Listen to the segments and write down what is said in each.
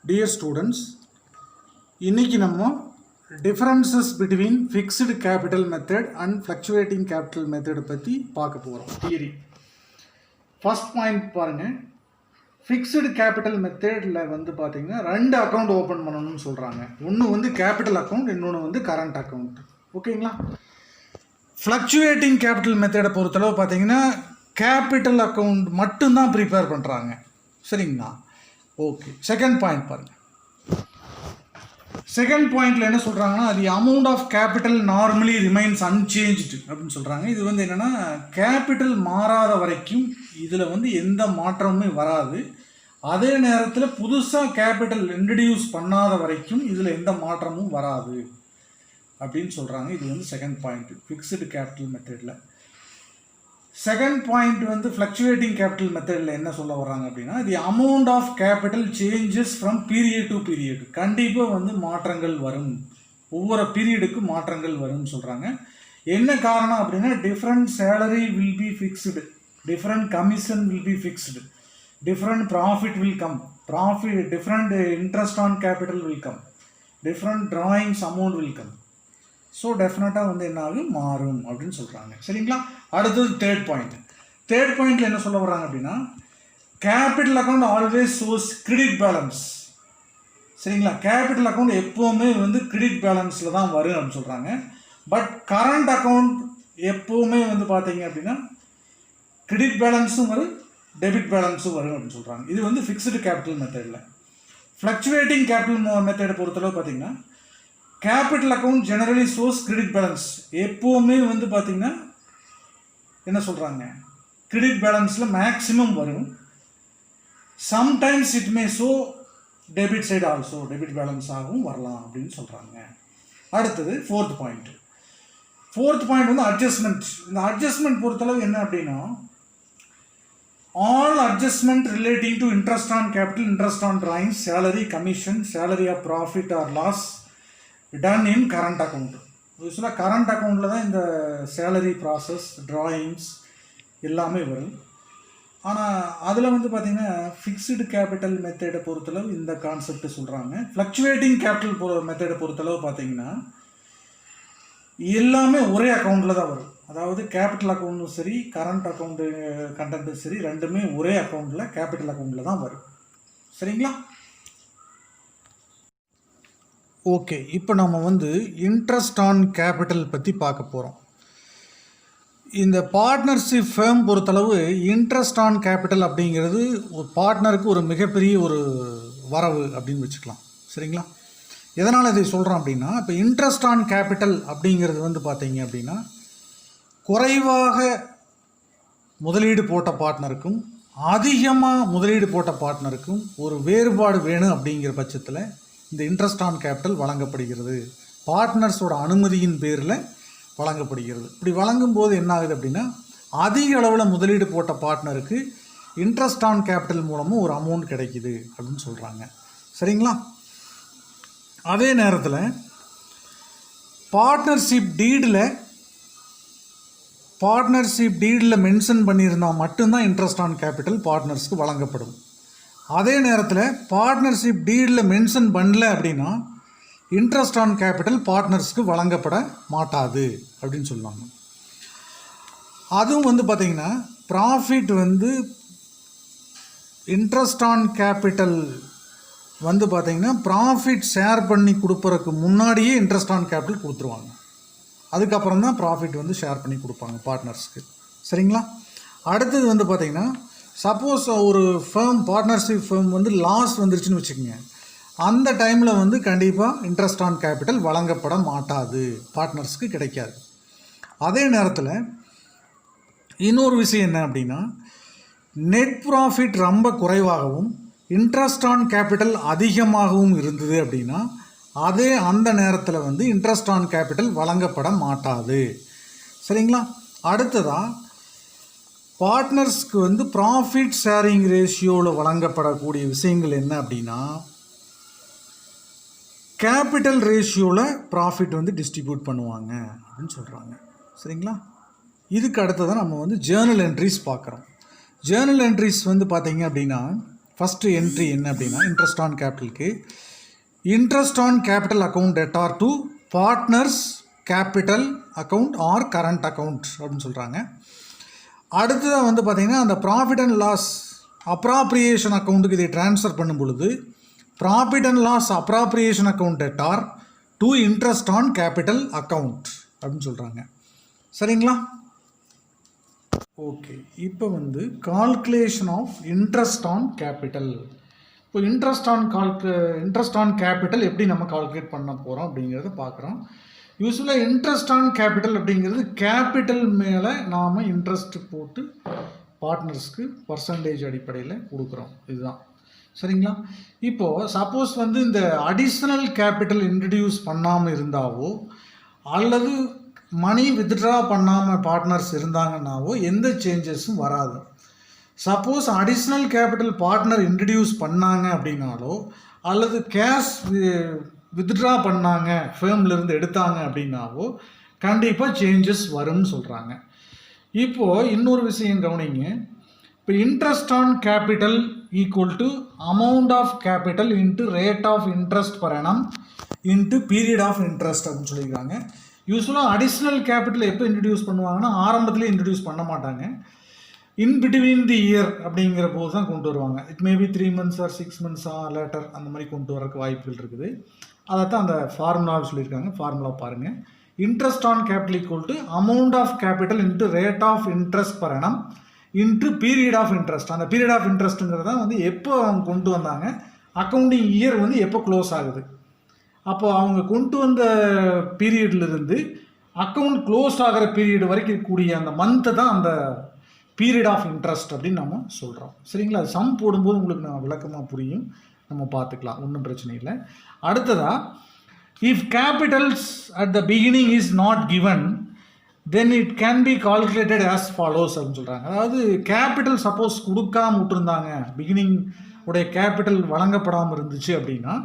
Dear students, இன்னைக்கு நம்ம differences between fixed capital method and fluctuating capital method பற்றி பார்க்க போகிறோம். தியரி ஃபர்ஸ்ட் பாயிண்ட் பாருங்கள். ஃபிக்ஸ்டு கேபிட்டல் மெத்தடில் வந்து பார்த்தீங்கன்னா ரெண்டு அக்கௌண்ட் ஓப்பன் பண்ணணும்னு சொல்கிறாங்க. ஒன்று வந்து கேபிட்டல் அக்கௌண்ட், இன்னொன்று வந்து கரண்ட் அக்கௌண்ட். ஓகேங்களா? ஃப்ளக்சுவேட்டிங் கேபிட்டல் மெத்தடை பொறுத்தளவு பார்த்தீங்கன்னா கேபிட்டல் அக்கௌண்ட் மட்டும்தான் ப்ரிப்பேர் பண்ணுறாங்க. சரிங்களா? ஓகே, செகண்ட் பாயிண்ட் பாருங்கள். செகண்ட் பாயிண்டில் என்ன சொல்கிறாங்கன்னா, the amount of capital normally remains unchanged அப்படின்னு சொல்கிறாங்க. இது வந்து என்னென்னா, கேபிட்டல் மாறாத வரைக்கும் இதில் வந்து எந்த மாற்றமுமே வராது. அதே நேரத்தில் புதுசாக கேபிட்டல் இன்ட்ரடியூஸ் பண்ணாத வரைக்கும் இதில் எந்த மாற்றமும் வராது அப்படின்னு சொல்கிறாங்க. இது வந்து செகண்ட் பாயிண்ட் ஃபிக்ஸ்டு கேபிட்டல் மெத்தடில். செகண்ட் பாயிண்ட் வந்து ஃப்ளக்சுவேட்டிங் கேபிட்டல் மெத்தடில் என்ன சொல்ல வர்றாங்க அப்படின்னா, the amount of capital changes from period to period. கண்டிப்பாக வந்து மாற்றங்கள் வரும், ஒவ்வொரு பீரியடுக்கும் மாற்றங்கள் வரும்னு சொல்கிறாங்க. என்ன காரணம் அப்படின்னா, different salary will be fixed, different commission will be fixed, different profit will come, different interest on capital will come, different drawings amount will come. So டெஃபினட்டாக வந்து என்ன ஆகும், மாறும் அப்படின்னு சொல்கிறாங்க. சரிங்களா? அடுத்தது தேர்ட் பாயிண்ட். தேர்ட் பாயிண்டில் என்ன சொல்ல வர்றாங்க அப்படின்னா, capital account always shows credit balance. சரிங்களா? கேபிட்டல் அக்கௌண்ட் எப்போவுமே வந்து கிரெடிட் பேலன்ஸில் தான் வரும் அப்படின்னு சொல்கிறாங்க. பட் கரண்ட் அக்கௌண்ட் எப்போவுமே வந்து பார்த்தீங்க அப்படின்னா கிரெடிட் பேலன்ஸும் வரும், டெபிட் பேலன்ஸும் வரும் அப்படின்னு சொல்கிறாங்க. இது வந்து ஃபிக்ஸ்டு கேபிட்டல் மெத்தடில். ஃப்ளக்சுவேட்டிங் கேபிட்டல் மெத்தடை பொறுத்தளவு பார்த்தீங்கன்னா, capital account generally shows credit balance. எப்போவுமே வந்து பார்த்திங்கன்னா என்ன சொல்கிறாங்க, கிரெடிட் பேலன்ஸில் மேக்ஸிமம் வரும். Sometimes it may show debit side also, debit balance ஆகவும் வரலாம் அப்படின்னு சொல்கிறாங்க. அடுத்தது ஃபோர்த் பாயிண்ட். ஃபோர்த் பாயிண்ட் வந்து அட்ஜஸ்ட்மெண்ட். இந்த அட்ஜஸ்ட்மெண்ட் பொறுத்தளவு என்ன அப்படின்னா, all adjustment relating to interest on capital, interest on drawings, salary, commission, salary of profit or loss done in current account. யூஸ்வலாக கரண்ட் அக்கௌண்ட்டில் தான் இந்த சேலரி ப்ராசஸ், ட்ராயிங்ஸ் எல்லாமே வரும். ஆனால் அதில் வந்து பார்த்திங்கன்னா ஃபிக்ஸ்டு கேபிட்டல் மெத்தடை பொறுத்தளவு இந்த கான்செப்ட் சொல்கிறாங்க. ஃப்ளக்சுவேட்டிங் கேபிட்டல் மெத்தடை பொறுத்தளவு பார்த்திங்கன்னா எல்லாமே ஒரே அக்கௌண்ட்டில் தான் வரும். அதாவது கேபிட்டல் அக்கௌண்ட்டும் சரி, கரண்ட் அக்கௌண்ட்டு கண்டென்ட்டும் சரி, ரெண்டுமே ஒரே அக்கௌண்ட்டில் கேபிட்டல் அக்கௌண்ட்டில் தான் வரும். சரிங்களா? ஓகே, இப்போ நம்ம வந்து இன்ட்ரெஸ்ட் ஆன் கேபிட்டல் பற்றி பார்க்க போகிறோம். இந்த பார்ட்னர்ஷிப் ஃபேம் பொறுத்தளவு இன்ட்ரெஸ்ட் ஆன் கேபிட்டல் அப்படிங்கிறது ஒரு பார்ட்னருக்கு ஒரு மிகப்பெரிய ஒரு வரவு அப்படின்னு வச்சுக்கலாம். சரிங்களா? எதனால் இதை சொல்கிறோம் அப்படின்னா, இப்போ இன்ட்ரெஸ்ட் ஆன் கேபிட்டல் அப்படிங்கிறது வந்து பார்த்தீங்க அப்படின்னா, குறைவாக முதலீடு போட்ட பார்ட்னருக்கும் அதிகமாக முதலீடு போட்ட பார்ட்னருக்கும் ஒரு வேறுபாடு வேணும் அப்படிங்கிற பட்சத்தில் இந்த இன்ட்ரெஸ்ட் ஆன் கேபிட்டல் வழங்கப்படுகிறது. பார்ட்னர்ஸோட அனுமதியின் பேரில் வழங்கப்படுகிறது. இப்படி வழங்கும்போது என்ன ஆகுது அப்படின்னா, அதிக அளவில் முதலீடு போட்ட பார்ட்னருக்கு இன்ட்ரெஸ்ட் ஆன் கேபிட்டல் மூலமும் ஒரு அமௌண்ட் கிடைக்குது அப்படின்னு சொல்கிறாங்க. சரிங்களா? அதே நேரத்தில் பார்ட்னர்ஷிப் டீடில் மென்ஷன் பண்ணியிருந்தால் மட்டும்தான் இன்ட்ரெஸ்ட் ஆன் கேபிட்டல் பார்ட்னர்ஸ்க்கு வழங்கப்படும். அதே நேரத்தில் பார்ட்னர்ஷிப் டீடில் மென்ஷன் பண்ணல அப்படின்னா இன்ட்ரெஸ்ட் ஆன் கேபிட்டல் பார்ட்னர்ஸ்க்கு வழங்கப்பட மாட்டாது அப்படின்னு சொல்லுவாங்க. அதுவும் வந்து பார்த்திங்கன்னா ப்ராஃபிட் வந்து இன்ட்ரெஸ்ட் ஆன் கேபிட்டல் வந்து பார்த்திங்கன்னா ப்ராஃபிட் ஷேர் பண்ணி கொடுப்பறதுக்கு முன்னாடியே இன்ட்ரெஸ்ட் ஆன் கேபிட்டல் கொடுத்துருவாங்க. அதுக்கப்புறம் தான் ப்ராஃபிட் வந்து ஷேர் பண்ணி கொடுப்பாங்க பார்ட்னர்ஸ்க்கு. சரிங்களா? அடுத்தது வந்து பார்த்திங்கன்னா, சப்போஸ் ஒரு ஃபேம், பார்ட்னர்ஷிப் ஃபேம் வந்து லாஸ் வந்துருச்சுன்னு வச்சுக்கோங்க, அந்த டைமில் வந்து கண்டிப்பாக இன்ட்ரெஸ்ட் ஆன் கேபிட்டல் வழங்கப்பட மாட்டாது, பார்ட்னர்ஸ்க்கு கிடைக்காது. அதே நேரத்தில் இன்னொரு விஷயம் என்ன அப்படின்னா, நெட் ப்ராஃபிட் ரொம்ப குறைவாகவும் இன்ட்ரெஸ்ட் ஆன் கேபிட்டல் அதிகமாகவும் இருந்தது அப்படின்னா அந்த நேரத்தில் வந்து இன்ட்ரெஸ்ட் ஆன் கேபிட்டல் வழங்கப்பட மாட்டாது. சரிங்களா? அடுத்ததாக பார்ட்னர்ஸ்க்கு வந்து ப்ராஃபிட் ஷேரிங் ரேஷியோவில் வழங்கப்படக்கூடிய விஷயங்கள் என்ன அப்படின்னா, கேபிட்டல் ரேஷியோவில் ப்ராஃபிட் வந்து டிஸ்ட்ரிபியூட் பண்ணுவாங்க அப்படின்னு சொல்கிறாங்க. சரிங்களா? இதுக்கு அடுத்ததான் நம்ம வந்து ஜேர்னல் என்ட்ரிஸ் பார்க்குறோம். ஜேர்னல் என்ட்ரிஸ் வந்து பார்த்தீங்க அப்படின்னா ஃபஸ்ட்டு என்ட்ரி என்ன அப்படின்னா இன்ட்ரெஸ்ட் ஆன் கேபிட்டலுக்கு interest on capital account debtor to partners capital account or current account அப்படின்னு சொல்கிறாங்க. அடுத்ததாக வந்து பார்த்திங்கன்னா அந்த ப்ராஃபிட் அண்ட் லாஸ் அப்ராப்ரியேஷன் அக்கௌண்ட்டுக்கு இதை ட்ரான்ஸ்ஃபர் பண்ணும் பொழுது profit and loss appropriation account debtor to interest on capital account அப்படின்னு சொல்கிறாங்க. சரிங்களா? ஓகே, இப்போ வந்து calculation of interest on capital. இப்போ இன்ட்ரெஸ்ட் ஆன் கேபிட்டல் எப்படி நம்ம கால்குலேட் பண்ண போகிறோம் அப்படிங்கிறத பார்க்குறோம். யூஸ்வலாக இன்ட்ரெஸ்ட் ஆன் கேபிட்டல் அப்படிங்கிறது கேபிட்டல் மேலே நாம் இன்ட்ரெஸ்ட் போட்டு பார்ட்னர்ஸ்க்கு பர்சன்டேஜ் அடிப்படையில் கொடுக்குறோம். இதுதான். சரிங்களா? இப்போது சப்போஸ் வந்து இந்த அடிஷ்னல் கேபிட்டல் இன்ட்ரடியூஸ் பண்ணாமல் இருந்தாவோ அல்லது மணி வித்ட்ரா பண்ணாமல் பார்ட்னர்ஸ் இருந்தாங்கன்னாவோ எந்த சேஞ்சஸும் வராது. Suppose additional capital partner introduce பண்ணாங்க அப்படின்னாலோ அல்லது கேஷ் வித்ட்ரா பண்ணாங்க ஃபேம்லேருந்து எடுத்தாங்க அப்படின்னாவோ கண்டிப்பாக சேஞ்சஸ் வரும்னு சொல்கிறாங்க. இப்போது இன்னொரு விஷயம் கவனிங்க. இப்போ interest on capital equal to amount of capital into rate of interest per annum into period of interest அப்படின்னு சொல்லியிருக்காங்க. யூஸ்வலாக அடிஷ்னல் கேபிட்டல் எப்போ இன்ட்ரடியூஸ் பண்ணுவாங்கன்னா ஆரம்பத்தில் இன்ட்ரடியூஸ் பண்ண மாட்டாங்க. இன் பிட்வீன் தி இயர் அப்படிங்கிற போது தான் கொண்டு வருவாங்க. It maybe 3 months or 6 months later அந்த மாதிரி கொண்டு வரக்கு வாய்ப்புகள் இருக்குது. அதைத்தான் அந்த ஃபார்முலாவை சொல்லியிருக்காங்க. ஃபார்முலா பாருங்கள். Interest on capital equal to amount of capital into rate of interest per annum into period of interest. அந்த பீரியட் ஆஃப் இன்ட்ரெஸ்ட்டுங்கிறது தான் வந்து எப்போ அவங்க கொண்டு வந்தாங்க, அக்கௌண்டிங் இயர் வந்து எப்போ க்ளோஸ் ஆகுது. அப்போ அவங்க கொண்டு வந்த பீரியட்லேருந்து அக்கௌண்ட் க்ளோஸ் ஆகிற பீரியட் வரைக்கும் இருக்கக்கூடிய அந்த மந்த்தை தான் அந்த பீரியட் ஆஃப் இன்ட்ரெஸ்ட் அப்படின்னு நம்ம சொல்கிறோம். சரிங்களா? அது சம் போடும்போது உங்களுக்கு நான் விளக்கமாக புரியும், நம்ம பார்த்துக்கலாம், ஒன்றும் பிரச்சனை இல்லை. அடுத்ததாக if Capitals at the beginning is not given then it can be calculated as follows அப்படின்னு சொல்கிறாங்க. அதாவது கேபிட்டல் சப்போஸ் கொடுக்காம விட்டுருந்தாங்க, பிகினிங் உடைய கேபிட்டல் வழங்கப்படாமல் இருந்துச்சு அப்படின்னா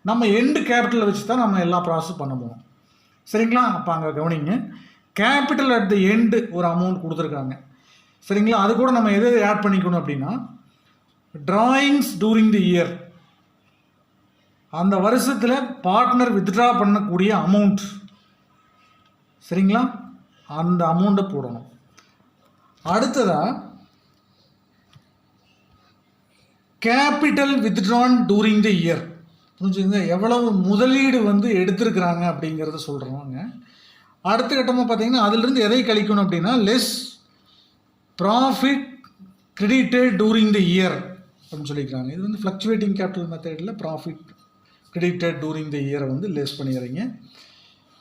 நம்ம எண்டு கேபிட்டலை வச்சு தான் நம்ம எல்லா ப்ராசஸ் பண்ண போகணும். சரிங்களா? அப்போ அங்கே கவனிங்க. கேபிட்டல் அட் தி எண்டு ஒரு அமௌண்ட் கொடுத்துருக்காங்க. சரிங்களா? அது கூட நம்ம எதை ஆட் பண்ணிக்கணும் அப்படின்னா டிராயிங்ஸ் டூரிங் தி இயர், அந்த வருஷத்தில் பார்ட்னர் வித்ட்ரா பண்ணக்கூடிய அமௌண்ட். சரிங்களா? அந்த அமௌண்ட்டை போடணும். அடுத்ததாக capital withdrawn during the year. புரிஞ்சுங்க, எவ்வளவு முதலீடு வந்து எடுத்திருக்கிறாங்க அப்படிங்கிறத சொல்கிறோங்க. அடுத்த கட்டமாக பார்த்தீங்கன்னா அதிலிருந்து எதை கழிக்கணும் அப்படின்னா less profit credited during the year அப்படின்னு சொல்லியிருக்காங்க. இது வந்து ஃப்ளக்சுவேட்டிங் கேபிட்டல் மெத்தடில் ப்ராஃபிட் கிரெடிட்டட் டூரிங் தி இயரை வந்து லெஸ் பண்ணிடுறீங்க.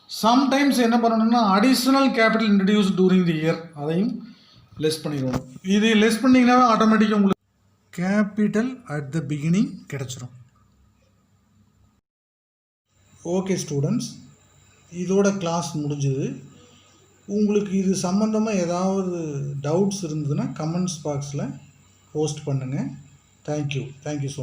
சம்டைம்ஸ் என்ன பண்ணணும்னா additional capital introduce during the year, அதையும் லெஸ் பண்ணிடுவோம். இது லெஸ் பண்ணிங்கன்னா ஆட்டோமேட்டிக்காக உங்களுக்கு கேபிட்டல் அட் த பிகினிங் கிடச்சிரும். ஓகே ஸ்டூடெண்ட்ஸ், இதோட கிளாஸ் முடிஞ்சுது. உங்களுக்கு இது சம்மந்தமாக ஏதாவது டவுட்ஸ் இருந்ததுன்னா கமெண்ட்ஸ் பாக்ஸில் போஸ்ட் பண்ணுங்கள். Thank you so